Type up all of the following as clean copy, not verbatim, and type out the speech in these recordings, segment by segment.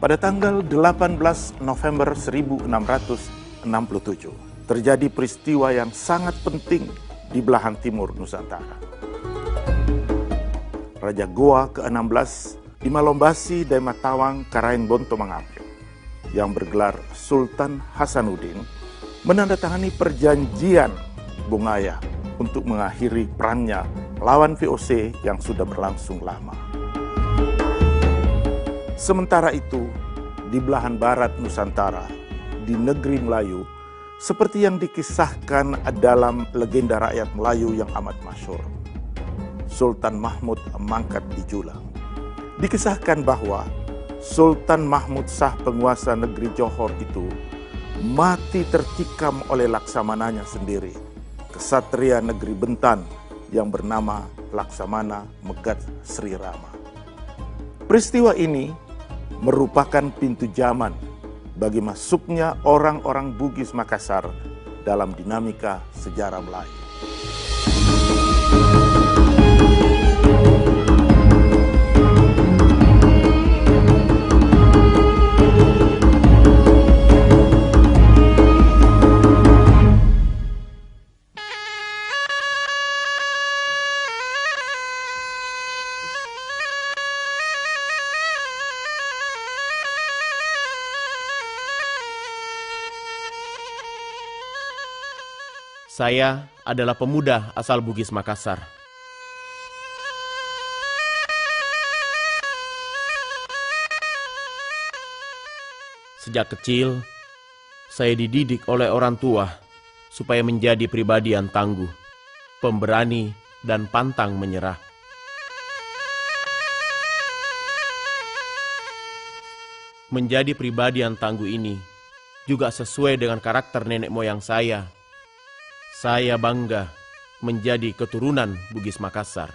Pada tanggal 18 November 1667, terjadi peristiwa yang sangat penting di belahan timur Nusantara. Raja Goa ke-16 Imalombasi Daimatawang Karaeng Bonto Mangapil yang bergelar Sultan Hasanuddin menandatangani perjanjian Bongaya untuk mengakhiri perannya lawan VOC yang sudah berlangsung lama. Sementara itu, di belahan barat Nusantara, di negeri Melayu, seperti yang dikisahkan dalam legenda rakyat Melayu yang amat masyhur, Sultan Mahmud mangkat di Julang. Dikisahkan bahwa Sultan Mahmud Shah penguasa negeri Johor itu mati tertikam oleh laksamananya sendiri, kesatria negeri Bentan yang bernama Laksamana Megat Sri Rama. Peristiwa ini merupakan pintu zaman bagi masuknya orang-orang Bugis Makassar dalam dinamika sejarah Melayu. Saya adalah pemuda asal Bugis Makassar. Sejak kecil, saya dididik oleh orang tua supaya menjadi pribadi yang tangguh, pemberani, dan pantang menyerah. Menjadi pribadi yang tangguh ini juga sesuai dengan karakter nenek moyang saya. Saya bangga menjadi keturunan Bugis Makassar.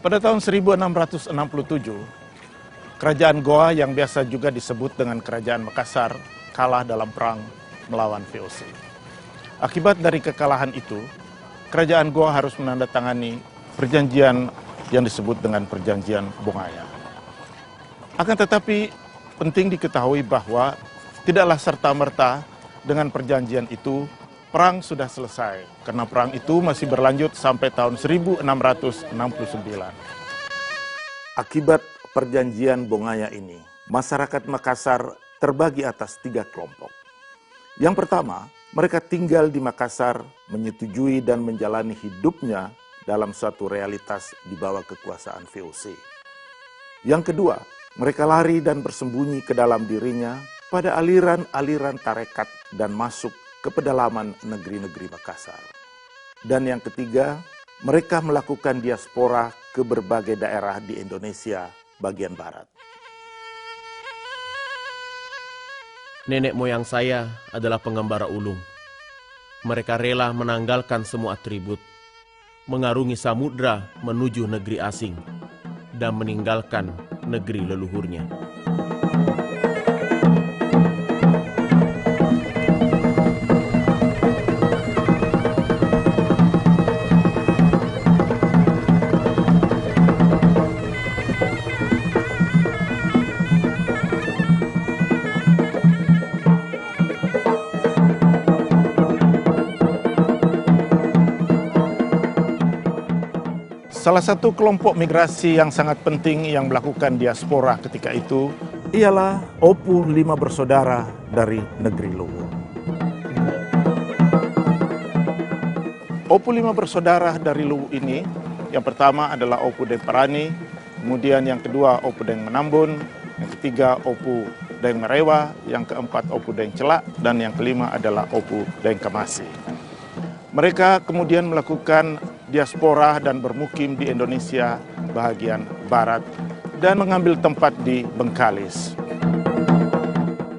Pada tahun 1667, Kerajaan Goa yang biasa juga disebut dengan Kerajaan Makassar kalah dalam perang melawan VOC. Akibat dari kekalahan itu, Kerajaan Goa harus menandatangani perjanjian yang disebut dengan Perjanjian Bongaya. Akan tetapi penting diketahui bahwa tidaklah serta-merta dengan perjanjian itu perang sudah selesai, karena perang itu masih berlanjut sampai tahun 1669. Akibat perjanjian Bongaya ini, masyarakat Makassar terbagi atas 3 kelompok. Yang pertama, mereka tinggal di Makassar, menyetujui dan menjalani hidupnya dalam suatu realitas di bawah kekuasaan VOC. Yang kedua, mereka lari dan bersembunyi ke dalam dirinya pada aliran-aliran tarekat dan masuk ke pedalaman negeri-negeri Makassar. Dan yang ketiga, mereka melakukan diaspora ke berbagai daerah di Indonesia bagian barat. Nenek moyang saya adalah pengembara ulung. Mereka rela menanggalkan semua atribut, mengarungi samudra menuju negeri asing, dan meninggalkan negeri leluhurnya. Salah satu kelompok migrasi yang sangat penting yang melakukan diaspora ketika itu ialah Opu 5 bersaudara dari negeri Luwu. Opu 5 bersaudara dari Luwu ini, yang pertama adalah Opu Deng Parani, kemudian yang kedua Opu Deng Menambun, yang ketiga Opu Deng Merewa, yang keempat Opu Deng Celak, dan yang kelima adalah Opu Deng Kamasi. Mereka kemudian melakukan diaspora dan bermukim di Indonesia bagian barat dan mengambil tempat di Bengkalis.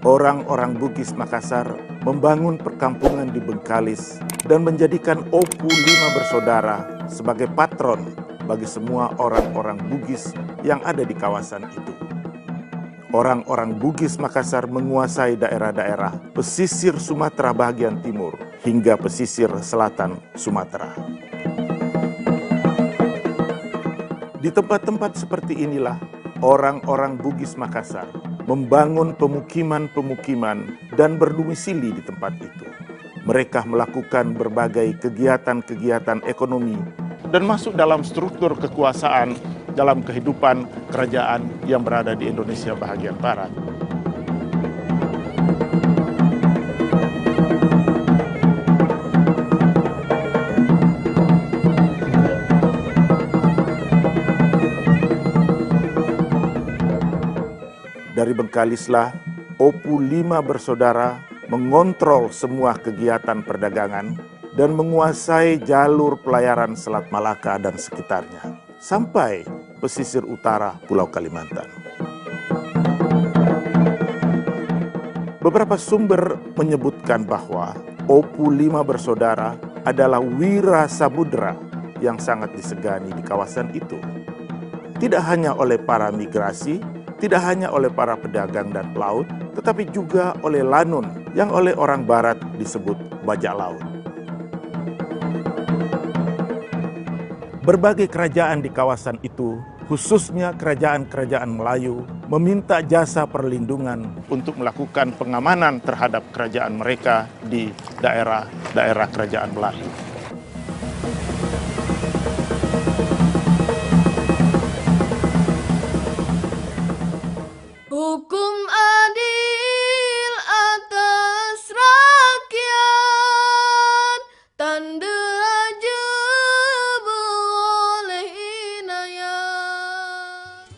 Orang-orang Bugis Makassar membangun perkampungan di Bengkalis dan menjadikan Opu 5 bersaudara sebagai patron bagi semua orang-orang Bugis yang ada di kawasan itu. orang-orang Bugis Makassar menguasai daerah-daerah pesisir Sumatera bagian timur hingga pesisir selatan Sumatera. Di tempat-tempat seperti inilah orang-orang Bugis Makassar membangun pemukiman-pemukiman dan berdomisili di tempat itu. Mereka melakukan berbagai kegiatan-kegiatan ekonomi dan masuk dalam struktur kekuasaan dalam kehidupan kerajaan yang berada di Indonesia bagian barat. Dari Bengkalislah, Opu 5 bersaudara mengontrol semua kegiatan perdagangan dan menguasai jalur pelayaran Selat Malaka dan sekitarnya, sampai pesisir utara Pulau Kalimantan. Beberapa sumber menyebutkan bahwa Opu 5 bersaudara adalah wira samudera yang sangat disegani di kawasan itu. Tidak hanya oleh para migrasi, tidak hanya oleh para pedagang dan pelaut, tetapi juga oleh lanun yang oleh orang barat disebut bajak laut. Berbagai kerajaan di kawasan itu, khususnya kerajaan-kerajaan Melayu, meminta jasa perlindungan untuk melakukan pengamanan terhadap kerajaan mereka di daerah-daerah kerajaan Melayu. Hukum adil atas rakyat, tanda aja boleh inayat.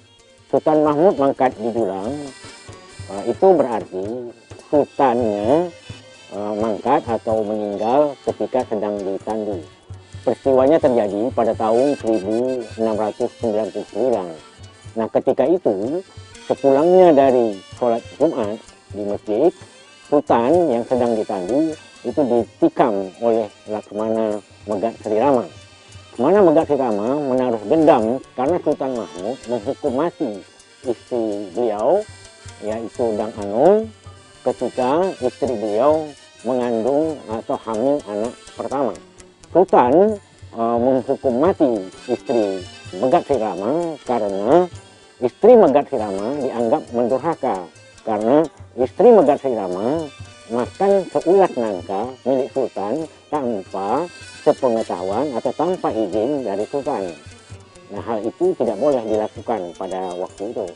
Sultan Mahmud mangkat di Julang, itu berarti sultannya mangkat atau meninggal ketika sedang ditandu. Peristiwanya terjadi pada tahun 1699. Nah, ketika itu sepulangnya dari sholat Jumat di masjid, sultan yang sedang ditandu itu ditikam oleh Laksamana Megat Sri Rama. Laksamana Megat Sri Rama menaruh dendam karena Sultan Mahmud menghukum mati istri beliau, yaitu Dang Anung, ketika istri beliau mengandung atau hamil anak pertama. Sultan menghukum mati istri Megat Sri Rama karena istri Megat Sri Rama dianggap mendurhaka karena istri Megat Sri Rama makan seulat nangka milik Sultan tanpa sepengetahuan atau tanpa izin dari Sultan. Nah, hal itu tidak boleh dilakukan pada waktu itu.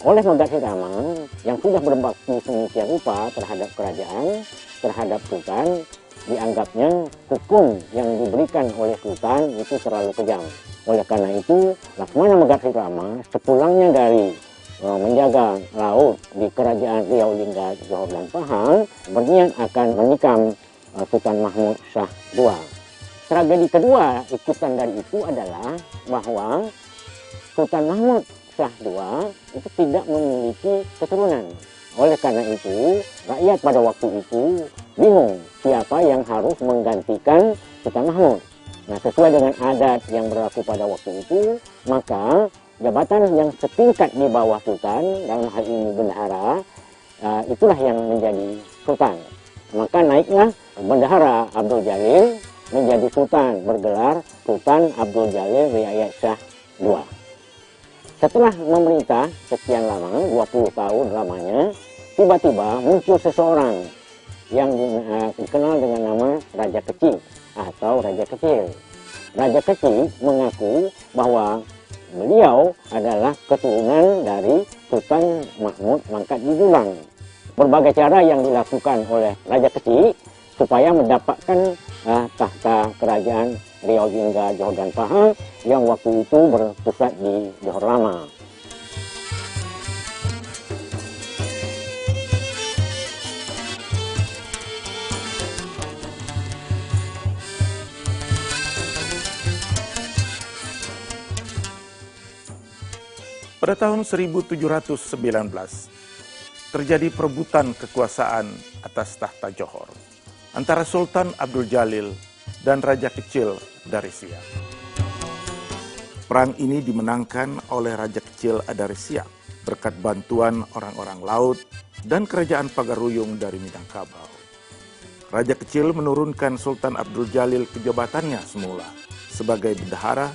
Oleh Megat Sri Rama yang sudah berbakti sedemikian rupa terhadap kerajaan, terhadap Sultan, dianggapnya hukum yang diberikan oleh Sultan itu terlalu kejam. Oleh karena itu, Laksamana Megat Sri Rama sepulangnya dari menjaga laut di Kerajaan Riau Lingga, Johor dan Pahang, berniat akan menikam Sultan Mahmud Shah II. Tragedi kedua ikutan dari itu adalah bahwa Sultan Mahmud Shah II itu tidak memiliki keturunan. Oleh karena itu, rakyat pada waktu itu bingung siapa yang harus menggantikan Sultan Mahmud. Nah, sesuai dengan adat yang berlaku pada waktu itu, maka jabatan yang setingkat di bawah Sultan, dalam hal ini bendahara, itulah yang menjadi Sultan. Maka naiklah Bendahara Abdul Jalil menjadi Sultan, bergelar Sultan Abdul Jalil Riayat Shah II. Setelah memerintah sekian lama, 20 tahun lamanya, tiba-tiba muncul seseorang yang dikenal dengan nama Raja Kecil atau Raja Kecil. Raja Kecil mengaku bahwa beliau adalah keturunan dari Sultan Mahmud mangkat di Julang. Berbagai cara yang dilakukan oleh Raja Kecil supaya mendapatkan tahta kerajaan Riau Lingga, Johor dan Pahang yang waktu itu berpusat di Johor Lama. Pada tahun 1719, terjadi perebutan kekuasaan atas tahta Johor antara Sultan Abdul Jalil dan Raja Kecil dari Siak. Perang ini dimenangkan oleh Raja Kecil dari Siak berkat bantuan orang-orang laut dan kerajaan Pagaruyung dari Minangkabau. Raja kecil menurunkan Sultan Abdul Jalil ke jabatannya semula sebagai bendahara,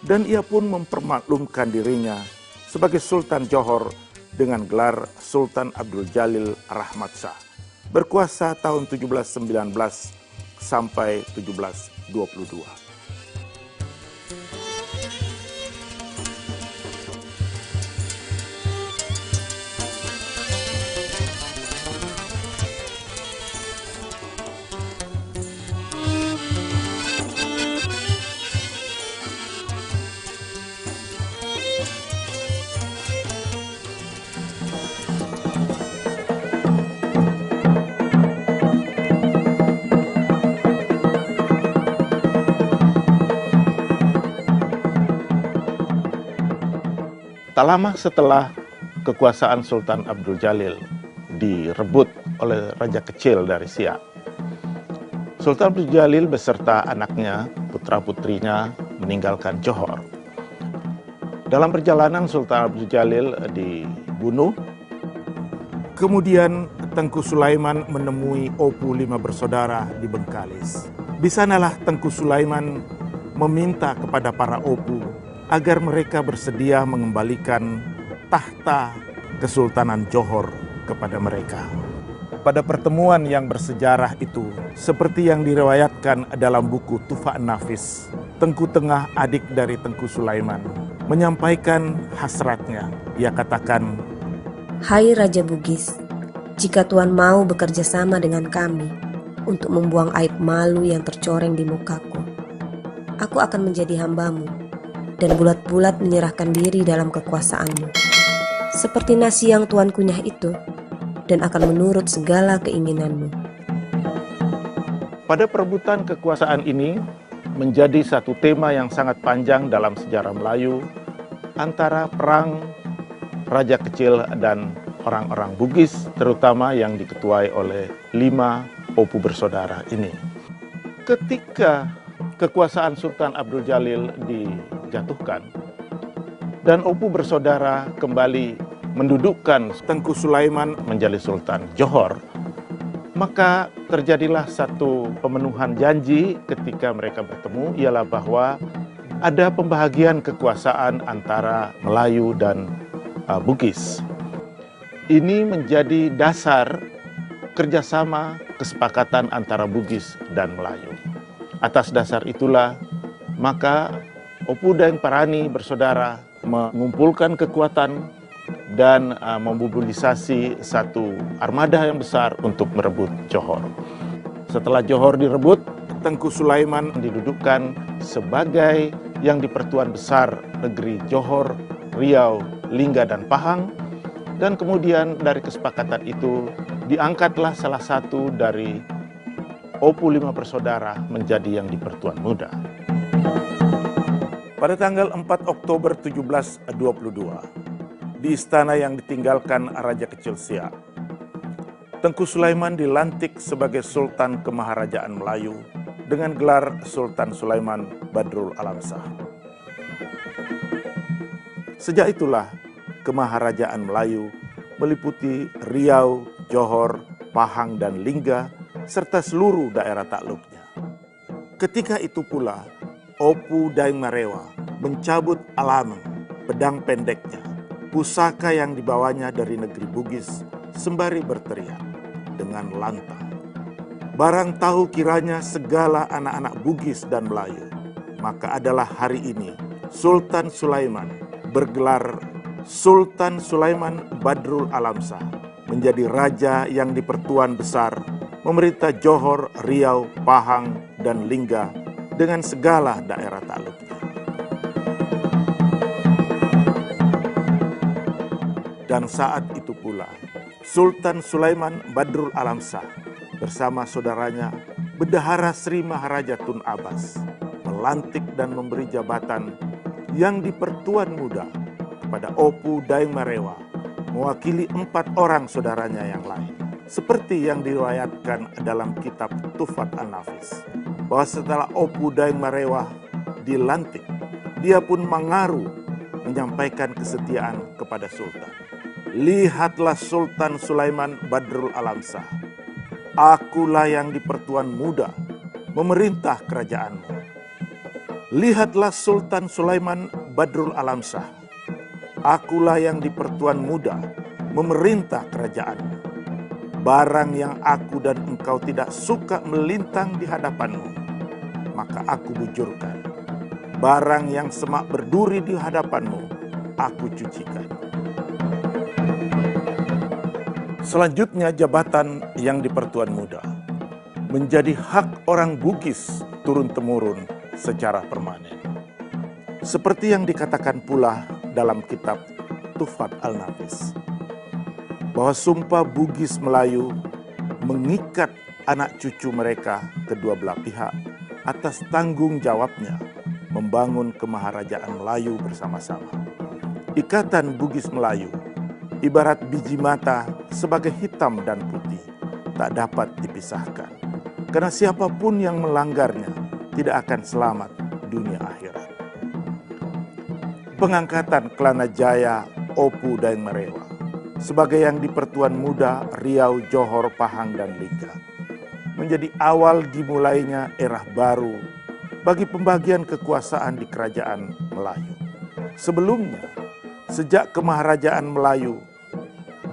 dan ia pun mempermaklumkan dirinya sebagai Sultan Johor dengan gelar Sultan Abdul Jalil Rahmat Shah, berkuasa tahun 1719 sampai 1722. Tak lama setelah kekuasaan Sultan Abdul Jalil direbut oleh raja kecil dari Siak, Sultan Abdul Jalil beserta anaknya, putra-putrinya meninggalkan Johor. Dalam perjalanan Sultan Abdul Jalil dibunuh. Kemudian Tengku Sulaiman menemui Opu 5 bersaudara di Bengkalis. Di sanalah Tengku Sulaiman meminta kepada para Opu agar mereka bersedia mengembalikan tahta Kesultanan Johor kepada mereka. Pada pertemuan yang bersejarah itu, seperti yang diriwayatkan dalam buku Tufa An-Nafis, Tengku Tengah, adik dari Tengku Sulaiman, menyampaikan hasratnya. Ia katakan, "Hai Raja Bugis, jika Tuan mau bekerja sama dengan kami untuk membuang aib malu yang tercoreng di mukaku, aku akan menjadi hambamu dan bulat-bulat menyerahkan diri dalam kekuasaanmu, seperti nasi yang Tuan kunyah itu, dan akan menurut segala keinginanmu." pada perebutan kekuasaan ini menjadi satu tema yang sangat panjang dalam sejarah Melayu antara perang raja kecil dan orang-orang Bugis, terutama yang diketuai oleh 5 Opu bersaudara ini. Ketika kekuasaan Sultan Abdul Jalil dijatuhkan dan Opu bersaudara kembali mendudukkan Tengku Sulaiman menjadi Sultan Johor, maka terjadilah satu pemenuhan janji ketika mereka bertemu, ialah bahwa ada pembahagian kekuasaan antara Melayu dan Bugis. Ini menjadi dasar kerjasama kesepakatan antara Bugis dan Melayu. Atas dasar itulah, maka Opu Daeng Parani bersaudara mengumpulkan kekuatan dan memobilisasi satu armada yang besar untuk merebut Johor. Setelah Johor direbut, Tengku Sulaiman didudukkan sebagai yang di Pertuan Besar negeri Johor, Riau, Lingga, dan Pahang. Dan kemudian dari kesepakatan itu diangkatlah salah satu dari Opu 5 bersaudara menjadi yang di Pertuan Muda. Pada tanggal 4 Oktober 1722, di istana yang ditinggalkan Raja Kecil Siak, Tengku Sulaiman dilantik sebagai Sultan Kemaharajaan Melayu dengan gelar Sultan Sulaiman Badrul Alam Shah. Sejak itulah Kemaharajaan Melayu meliputi Riau, Johor, Pahang, dan Lingga, serta seluruh daerah takluknya. Ketika itu pula, Opu Daeng Marewa mencabut alameng, pedang pendeknya, pusaka yang dibawanya dari negeri Bugis, sembari berteriak dengan lantang, "Barang tahu kiranya segala anak-anak Bugis dan Melayu, maka adalah hari ini Sultan Sulaiman bergelar Sultan Sulaiman Badrul Alam Shah menjadi raja yang di Pertuan Besar memerintah Johor, Riau, Pahang, dan Lingga dengan segala daerah takluknya." Dan saat itu pula, Sultan Sulaiman Badrul Alam Shah bersama saudaranya Bendahara Sri Maharaja Tun Abbas melantik dan memberi jabatan yang di Pertuan Muda kepada Opu Daeng Marewa, mewakili 4 orang saudaranya yang lain. Seperti yang diriwayatkan dalam kitab Tufat An-Nafis, bahwa setelah Opu Daeng Marewa dilantik, dia pun mengaruh menyampaikan kesetiaan kepada Sultan. Lihatlah Sultan Sulaiman Badrul Alamsyah. Akulah yang di pertuan muda memerintah kerajaanmu. Lihatlah Sultan Sulaiman Badrul Alamsyah. Akulah yang di pertuan muda memerintah kerajaanmu. Barang yang aku dan engkau tidak suka melintang di hadapanmu, maka aku bujurkan. Barang yang semak berduri di hadapanmu, aku cucikan. Selanjutnya jabatan yang di pertuan muda menjadi hak orang Bugis turun-temurun secara permanen. Seperti yang dikatakan pula dalam kitab Tuhfat Al-Nafis, bahwa sumpah Bugis Melayu mengikat anak cucu mereka kedua belah pihak atas tanggung jawabnya membangun kemaharajaan Melayu bersama-sama. Ikatan Bugis Melayu ibarat biji mata sebagai hitam dan putih, tak dapat dipisahkan. Karena siapapun yang melanggarnya tidak akan selamat dunia akhirat. Pengangkatan Kelana Jaya, Opu Daeng Merewa sebagai yang di Pertuan Muda Riau, Johor, Pahang, dan Lingga menjadi awal dimulainya era baru bagi pembagian kekuasaan di kerajaan Melayu. Sebelumnya, sejak kemaharajaan Melayu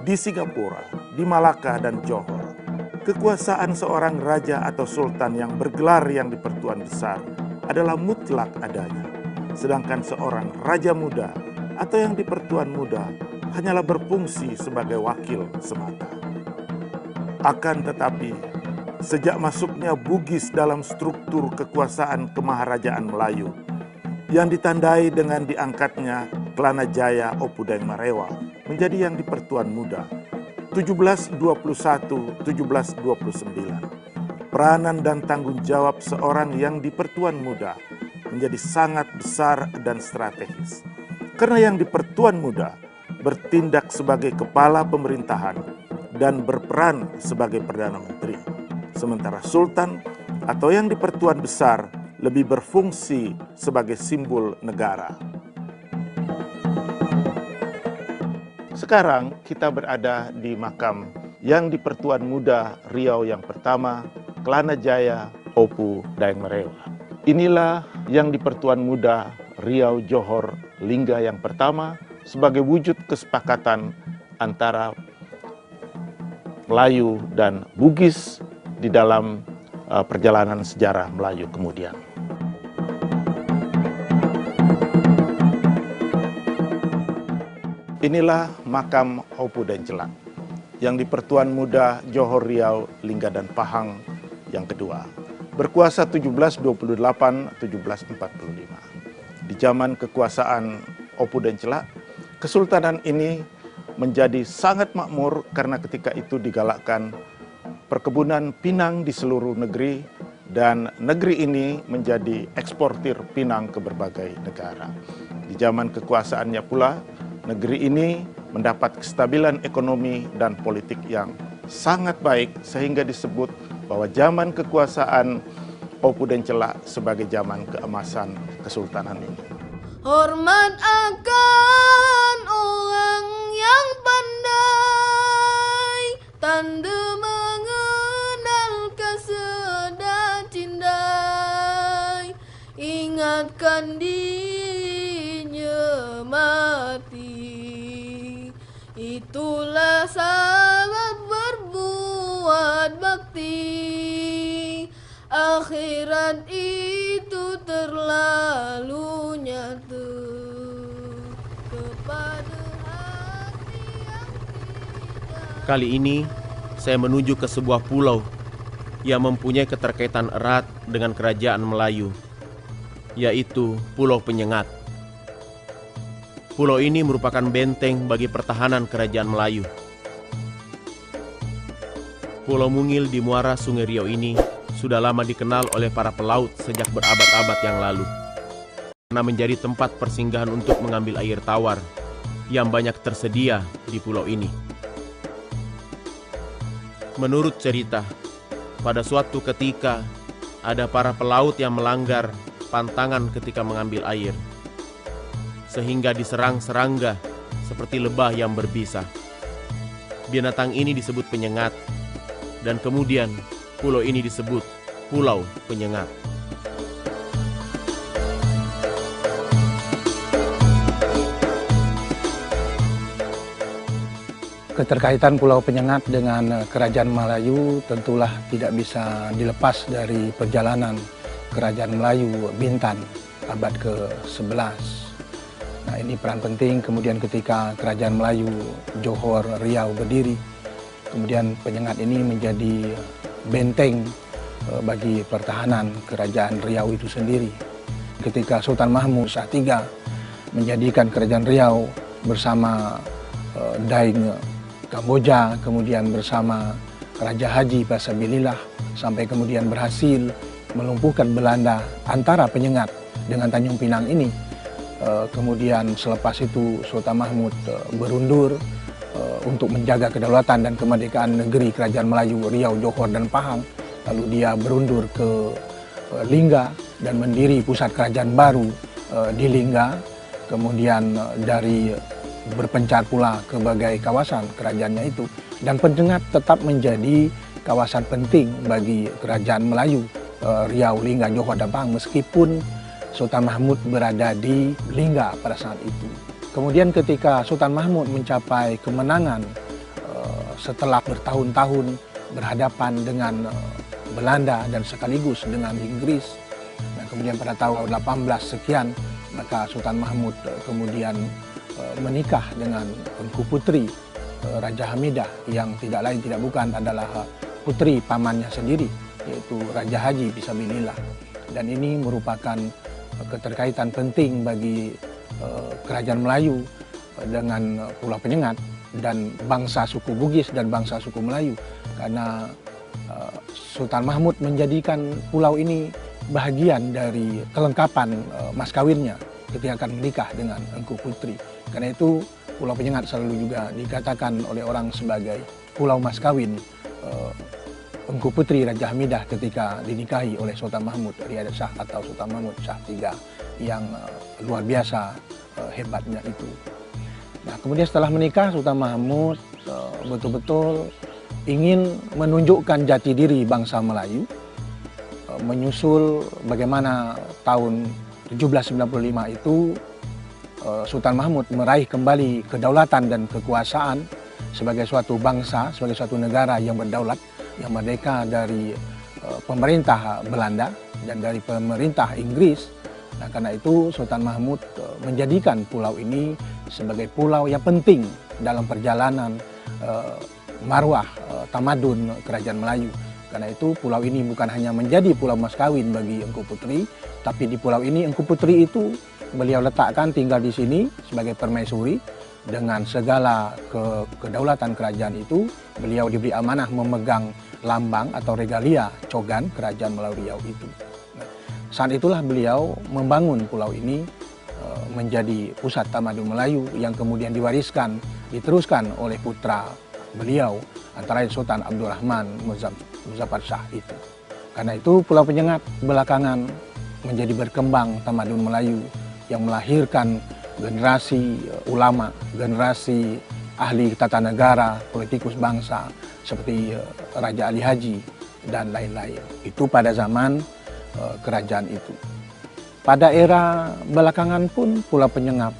di Singapura, di Malaka, dan Johor, kekuasaan seorang raja atau sultan yang bergelar yang di Pertuan Besar adalah mutlak adanya. Sedangkan seorang raja muda atau yang di Pertuan Muda hanyalah berfungsi sebagai wakil semata. Akan tetapi, sejak masuknya Bugis dalam struktur kekuasaan kemaharajaan Melayu, yang ditandai dengan diangkatnya Kelana Jaya, Opu Daeng Merewa menjadi yang di Pertuan Muda 1721-1729. Peranan dan tanggung jawab seorang yang di Pertuan Muda menjadi sangat besar dan strategis. Karena yang di Pertuan Muda bertindak sebagai kepala pemerintahan dan berperan sebagai Perdana Menteri. Sementara Sultan atau yang di Pertuan Besar lebih berfungsi sebagai simbol negara. Sekarang kita berada di makam yang di Pertuan Muda Riau yang pertama, Kelana Jaya, Opu Daeng Merewa. Inilah yang di Pertuan Muda Riau, Johor, Lingga yang pertama sebagai wujud kesepakatan antara Melayu dan Bugis di dalam perjalanan sejarah Melayu kemudian. Inilah makam Opu Daeng Celak yang di Pertuan Muda Johor, Riau, Lingga, dan Pahang yang kedua. Berkuasa 1728-1745. Di zaman kekuasaan Opu Daeng Celak, kesultanan ini menjadi sangat makmur karena ketika itu digalakkan perkebunan pinang di seluruh negeri dan negeri ini menjadi eksportir pinang ke berbagai negara. Di zaman kekuasaannya pula, negeri ini mendapat kestabilan ekonomi dan politik yang sangat baik sehingga disebut bahwa zaman kekuasaan Opu Daeng Celak sebagai zaman keemasan kesultanan ini. Hormat akan orang yang pandai, tanda mengenal kesedah cindai, ingatkan dirinya mati. Itulah syarat berbuat bakti, akhirat itu terlalu nyata kepada hati yang tidak. Kali ini saya menuju ke sebuah pulau yang mempunyai keterkaitan erat dengan kerajaan Melayu, yaitu Pulau Penyengat. Pulau ini merupakan benteng bagi pertahanan kerajaan Melayu. Pulau Mungil di muara Sungai Riau ini sudah lama dikenal oleh para pelaut sejak berabad-abad yang lalu, karena menjadi tempat persinggahan untuk mengambil air tawar yang banyak tersedia di pulau ini. Menurut cerita, pada suatu ketika ada para pelaut yang melanggar pantangan ketika mengambil air, sehingga diserang serangga seperti lebah yang berbisa. Binatang ini disebut penyengat, dan kemudian pulau ini disebut Pulau Penyengat. Keterkaitan Pulau Penyengat dengan Kerajaan Melayu tentulah tidak bisa dilepas dari perjalanan Kerajaan Melayu Bintan abad ke-11. Nah, ini peran penting kemudian ketika Kerajaan Melayu Johor Riau berdiri. Kemudian Penyengat ini menjadi benteng bagi pertahanan Kerajaan Riau itu sendiri. Ketika Sultan Mahmud Shah III menjadikan Kerajaan Riau bersama Daeng Kamboja, kemudian bersama Raja Haji Pasabilillah, sampai kemudian berhasil melumpuhkan Belanda antara Penyengat dengan Tanjung Pinang ini. Kemudian selepas itu Sultan Mahmud berundur untuk menjaga kedaulatan dan kemerdekaan negeri Kerajaan Melayu Riau, Johor, dan Pahang. Lalu dia berundur ke Lingga dan mendiri pusat kerajaan baru di Lingga. Kemudian dari berpencar pula ke berbagai kawasan kerajaannya itu, dan Penyengat tetap menjadi kawasan penting bagi Kerajaan Melayu Riau, Lingga, Johor, dan Pahang meskipun Sultan Mahmud berada di Lingga pada saat itu. Kemudian ketika Sultan Mahmud mencapai kemenangan setelah bertahun-tahun berhadapan dengan Belanda dan sekaligus dengan Inggris, dan kemudian pada tahun 18 sekian maka Sultan Mahmud kemudian menikah dengan Engku Putri Raja Hamidah yang tidak lain tidak bukan adalah putri pamannya sendiri, yaitu Raja Haji Pisabilillah. Dan ini merupakan keterkaitan penting bagi Kerajaan Melayu dengan Pulau Penyengat dan bangsa suku Bugis dan bangsa suku Melayu, karena Sultan Mahmud menjadikan pulau ini bahagian dari kelengkapan mas kawinnya ketika akan menikah dengan Engku Putri. Karena itu Pulau Penyengat selalu juga dikatakan oleh orang sebagai pulau mas kawin Engku Putri Raja Hamidah ketika dinikahi oleh Sultan Mahmud Riyad Shah atau Sultan Mahmud Shah III yang luar biasa hebatnya itu. Nah, kemudian setelah menikah Sultan Mahmud betul-betul ingin menunjukkan jati diri bangsa Melayu, menyusul bagaimana tahun 1795 itu Sultan Mahmud meraih kembali kedaulatan dan kekuasaan sebagai suatu bangsa, sebagai suatu negara yang berdaulat, yang merdeka dari pemerintah Belanda dan dari pemerintah Inggris. Nah, karena itu Sultan Mahmud menjadikan pulau ini sebagai pulau yang penting dalam perjalanan marwah tamadun Kerajaan Melayu. Karena itu pulau ini bukan hanya menjadi pulau mas kawin bagi Engku Putri, tapi di pulau ini Engku Putri itu beliau letakkan tinggal di sini sebagai permaisuri. Dengan segala kedaulatan kerajaan itu, beliau diberi amanah memegang lambang atau regalia Cogan Kerajaan Melayu Riau itu. Nah, saat itulah beliau membangun pulau ini menjadi pusat tamadun Melayu yang kemudian diteruskan oleh putra beliau antara lain Sultan Abdurrahman Muzaffar Shah itu. Karena itu Pulau Penyengat belakangan menjadi berkembang tamadun Melayu yang melahirkan generasi ulama, generasi ahli tata negara, politikus bangsa seperti Raja Ali Haji dan lain-lain. Itu pada zaman kerajaan itu. Pada era belakangan pun Pulau Penyengat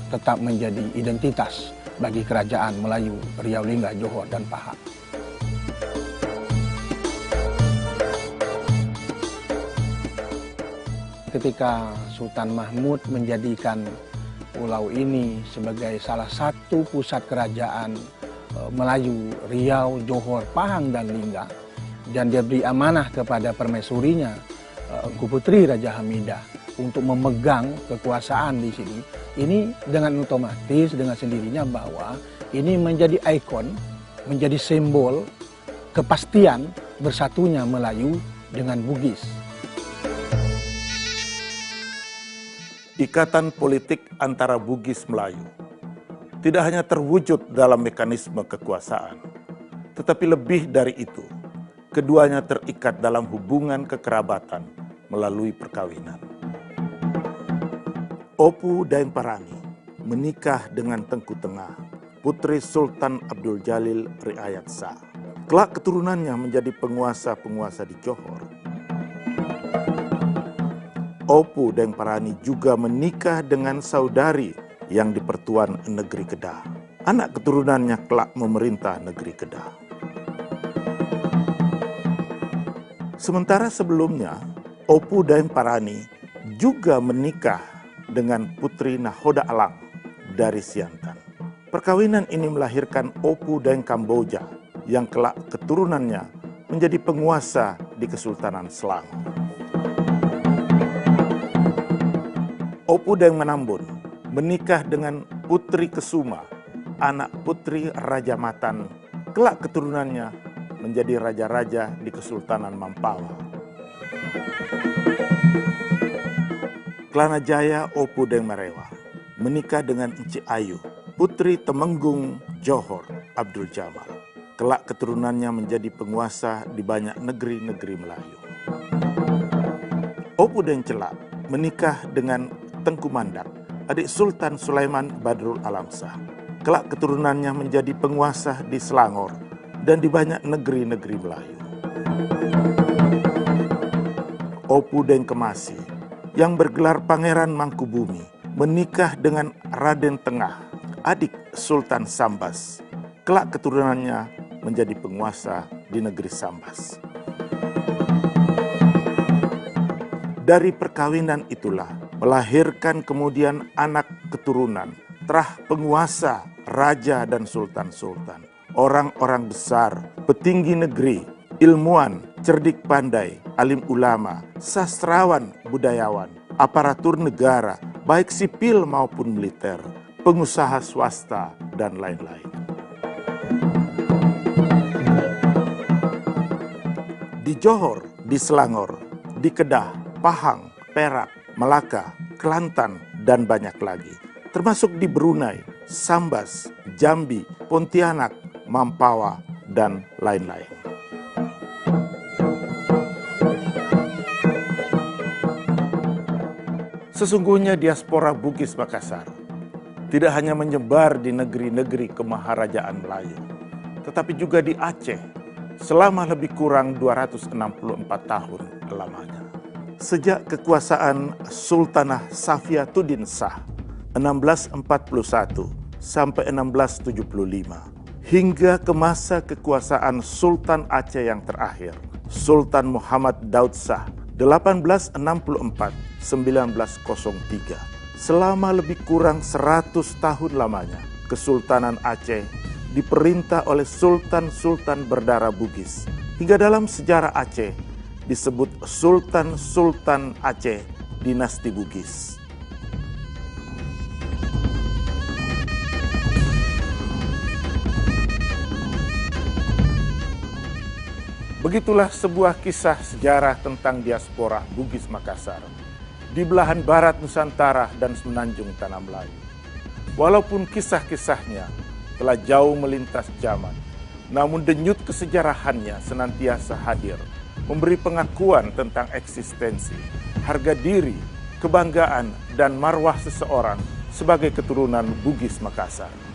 tetap menjadi identitas bagi Kerajaan Melayu Riau, Lingga, Johor, dan Pahang. Ketika Sultan Mahmud menjadikan pulau ini sebagai salah satu pusat kerajaan Melayu Riau, Johor, Pahang, dan Lingga, dan dia beri amanah kepada permaisurinya Engku Putri Raja Hamidah untuk memegang kekuasaan di sini, ini dengan otomatis dengan sendirinya bahwa ini menjadi ikon, menjadi simbol kepastian bersatunya Melayu dengan Bugis. Ikatan politik antara Bugis Melayu tidak hanya terwujud dalam mekanisme kekuasaan, tetapi lebih dari itu, keduanya terikat dalam hubungan kekerabatan melalui perkawinan. Opu Daeng Parangi menikah dengan Tengku Tengah putri Sultan Abdul Jalil Riayat Shah. Kelak keturunannya menjadi penguasa-penguasa di Johor. Opu Deng Parani juga menikah dengan saudari yang di Pertuan Negeri Kedah. Anak keturunannya kelak memerintah negeri Kedah. Sementara sebelumnya, Opu Deng Parani juga menikah dengan putri Nahoda Alang dari Siantan. Perkawinan ini melahirkan Opu Deng Kamboja yang kelak keturunannya menjadi penguasa di Kesultanan Selangor. Opu Deng Menambun menikah dengan Putri Kesuma, anak putri Raja Matan. Kelak keturunannya menjadi raja-raja di Kesultanan Mampawa. Kelana Jaya Opu Deng Marewa menikah dengan Enci Ayu, putri Temenggung Johor Abdul Jamal. Kelak keturunannya menjadi penguasa di banyak negeri-negeri Melayu. Opu Deng Celak menikah dengan Tengku Mandak, adik Sultan Sulaiman Badrul Alam Shah. Kelak keturunannya menjadi penguasa di Selangor dan di banyak negeri-negeri Melayu. Opu Deng Kemasi yang bergelar Pangeran Mangkubumi menikah dengan Raden Tengah, adik Sultan Sambas. Kelak keturunannya menjadi penguasa di negeri Sambas. Dari perkawinan itulah melahirkan kemudian anak keturunan, terah penguasa, raja dan sultan-sultan, orang-orang besar, petinggi negeri, ilmuwan, cerdik pandai, alim ulama, sastrawan, budayawan, aparatur negara, baik sipil maupun militer, pengusaha swasta, dan lain-lain. Di Johor, di Selangor, di Kedah, Pahang, Perak, Melaka, Kelantan, dan banyak lagi. Termasuk di Brunei, Sambas, Jambi, Pontianak, Mampawa, dan lain-lain. Sesungguhnya diaspora Bugis Makassar tidak hanya menyebar di negeri-negeri kemaharajaan Melayu, tetapi juga di Aceh selama lebih kurang 264 tahun lamanya. Sejak kekuasaan Sultanah Safiatuddin Shah 1641 sampai 1675 hingga ke masa kekuasaan Sultan Aceh yang terakhir, Sultan Muhammad Daud Shah 1864-1903. Selama lebih kurang 100 tahun lamanya, Kesultanan Aceh diperintah oleh sultan-sultan berdarah Bugis. Hingga dalam sejarah Aceh disebut Sultan-Sultan Aceh dinasti Bugis. Begitulah sebuah kisah sejarah tentang diaspora Bugis Makassar di belahan barat Nusantara dan semenanjung Tanah Melayu. Walaupun kisah-kisahnya telah jauh melintas zaman, namun denyut kesejarahannya senantiasa hadir, memberi pengakuan tentang eksistensi, harga diri, kebanggaan, dan marwah seseorang sebagai keturunan Bugis Makassar.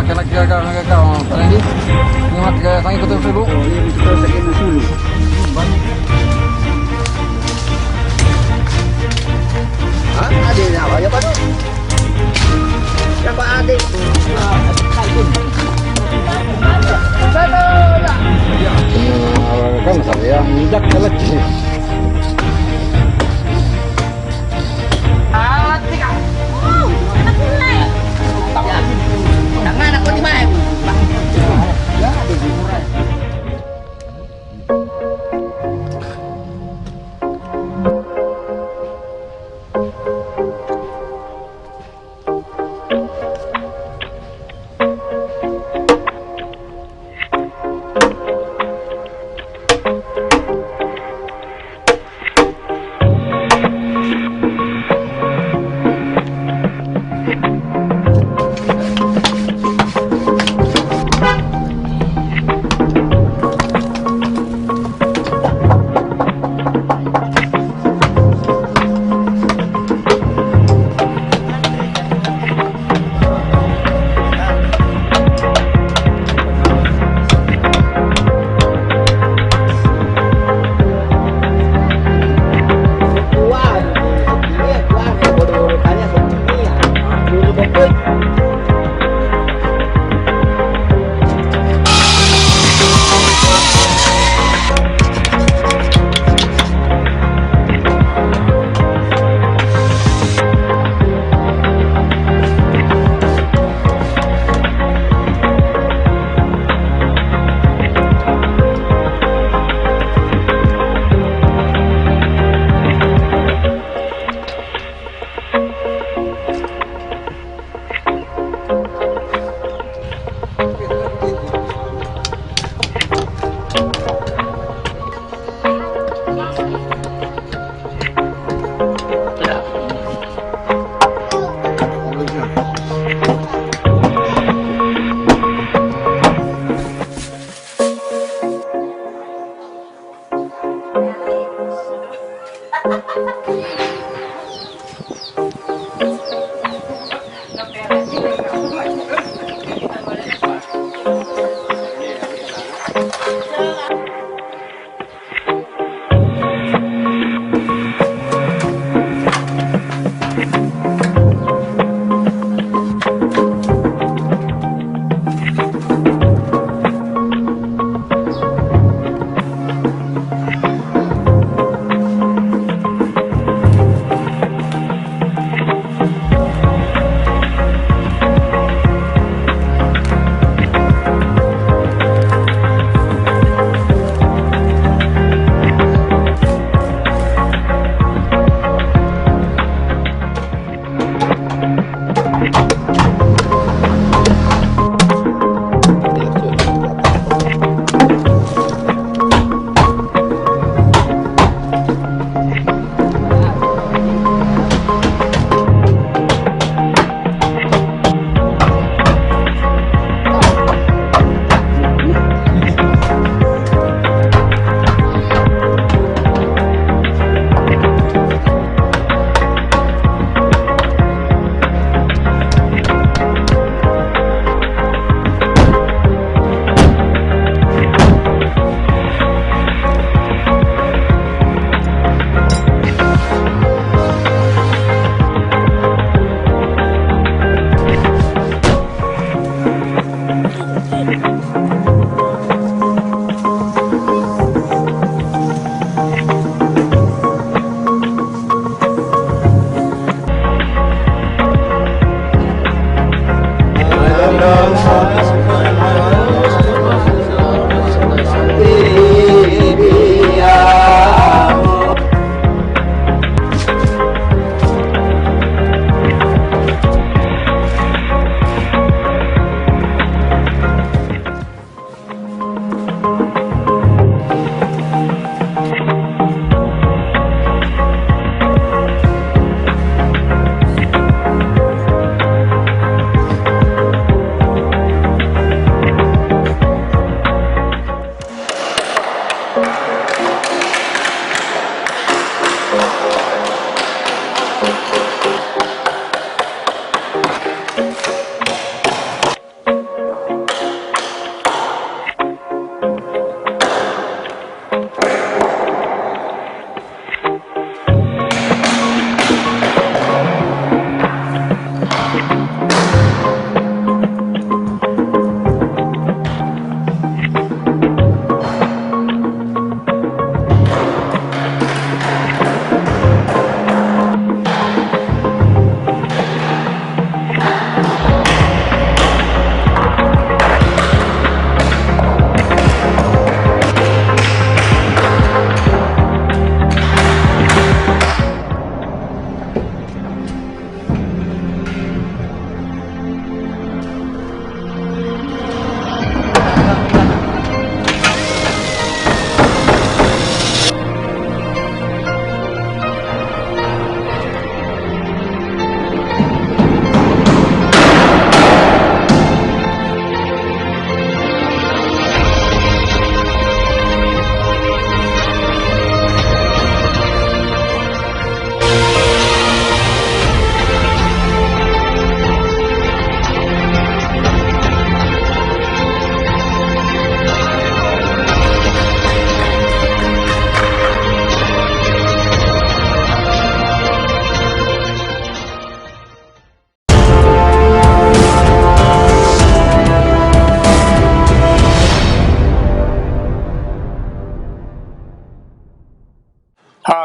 kena kau. Ini nyimak sang ikut dulu. Oh, iya kita sakit dulu. Adiknya apa ya Pak? Siapa adik? Kan saya injak lagi. Jangan aku di mana? Ya, ada di murah.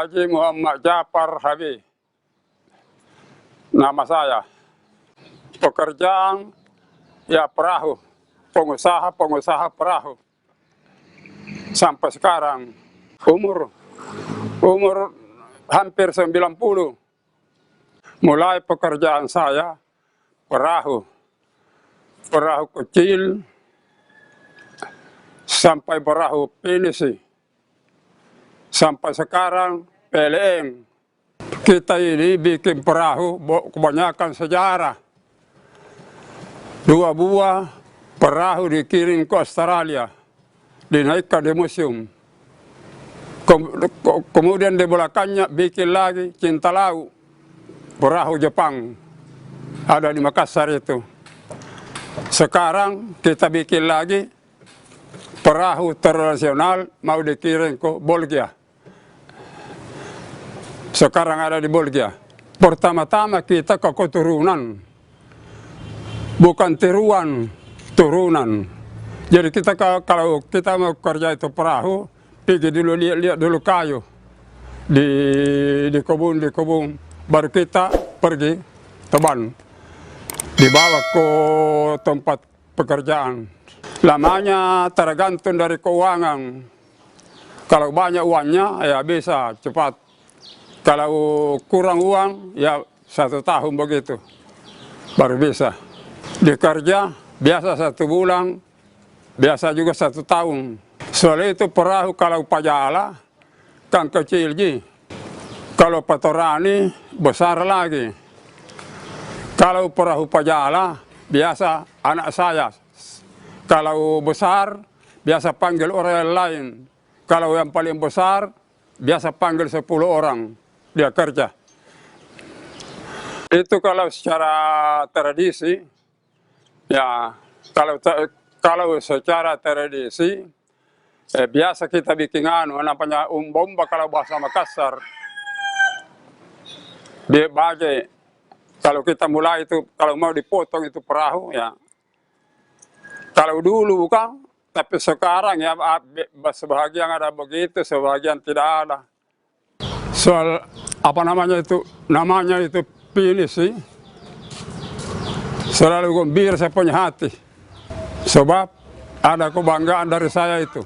Haji Muhammad Japar Habib. Nama saya. Pekerjaan ya perahu, pengusaha perahu. Sampai sekarang umur hampir 90. Mulai pekerjaan saya perahu kecil sampai perahu pinisi. Sampai sekarang PLN. Kita ini bikin perahu kebanyakan sejarah. 2 buah perahu dikirim ke Australia, dinaikkan di museum. Kemudian di belakangnya bikin lagi Cinta Laut, perahu Jepang, ada di Makassar itu. Sekarang kita bikin lagi perahu tradisional mau dikirim ke Belgia. Sekarang ada di Belgia. Pertama-tama kita ke keturunan, bukan tiruan, turunan. Jadi kita kalau kita mau kerja itu perahu, pergi dulu lihat dulu kayu di kebun, baru kita pergi teban, dibawa ke tempat pekerjaan. Lamanya tergantung dari keuangan. Kalau banyak uangnya ya bisa cepat. Kalau kurang uang ya 1 tahun begitu baru bisa. Dikerja biasa 1 bulan, biasa juga 1 tahun. Soalnya itu perahu kalau pajala kan kecil ji. Kalau patorani besar lagi. Kalau perahu pajala biasa anak saya. Kalau besar biasa panggil orang lain. Kalau yang paling besar biasa panggil 10 orang dia kerja. Itu kalau secara tradisi, ya kalau secara tradisi biasa kita bikin namanya bomba kalau bahasa Makassar. Dia bagai kalau kita mulai itu kalau mau dipotong itu perahu ya. Kalau dulu kan, tapi sekarang ya sebagian ada begitu, sebagian tidak ada. Soal apa namanya itu pinisi, selalu gembira saya punya hati. Sebab ada kebanggaan dari saya itu.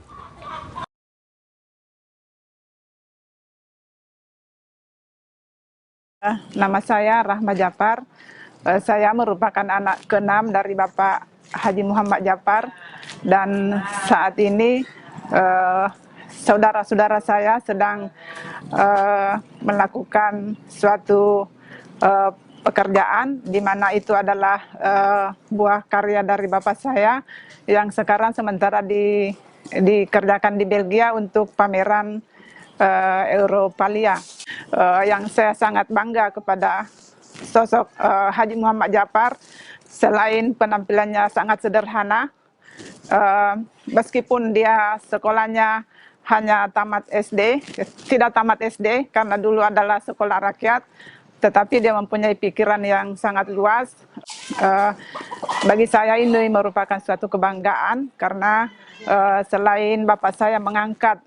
Nama saya Rahma Japar. Saya merupakan anak ke-6 dari Bapak Haji Muhammad Japar. Dan saat ini saudara-saudara saya sedang melakukan suatu pekerjaan di mana itu adalah buah karya dari bapak saya yang sekarang sementara dikerjakan di Belgia untuk pameran Europalia. Yang saya sangat bangga kepada sosok Haji Muhammad Japar, selain penampilannya sangat sederhana, meskipun dia sekolahnya hanya tamat SD, tidak tamat SD karena dulu adalah sekolah rakyat, tetapi dia mempunyai pikiran yang sangat luas. Bagi saya ini merupakan suatu kebanggaan karena selain bapak saya mengangkat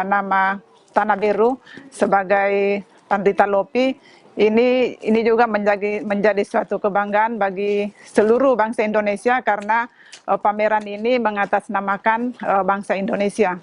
nama Tanah Biru sebagai Pandita Lopi, ini juga menjadi suatu kebanggaan bagi seluruh bangsa Indonesia karena pameran ini mengatasnamakan bangsa Indonesia.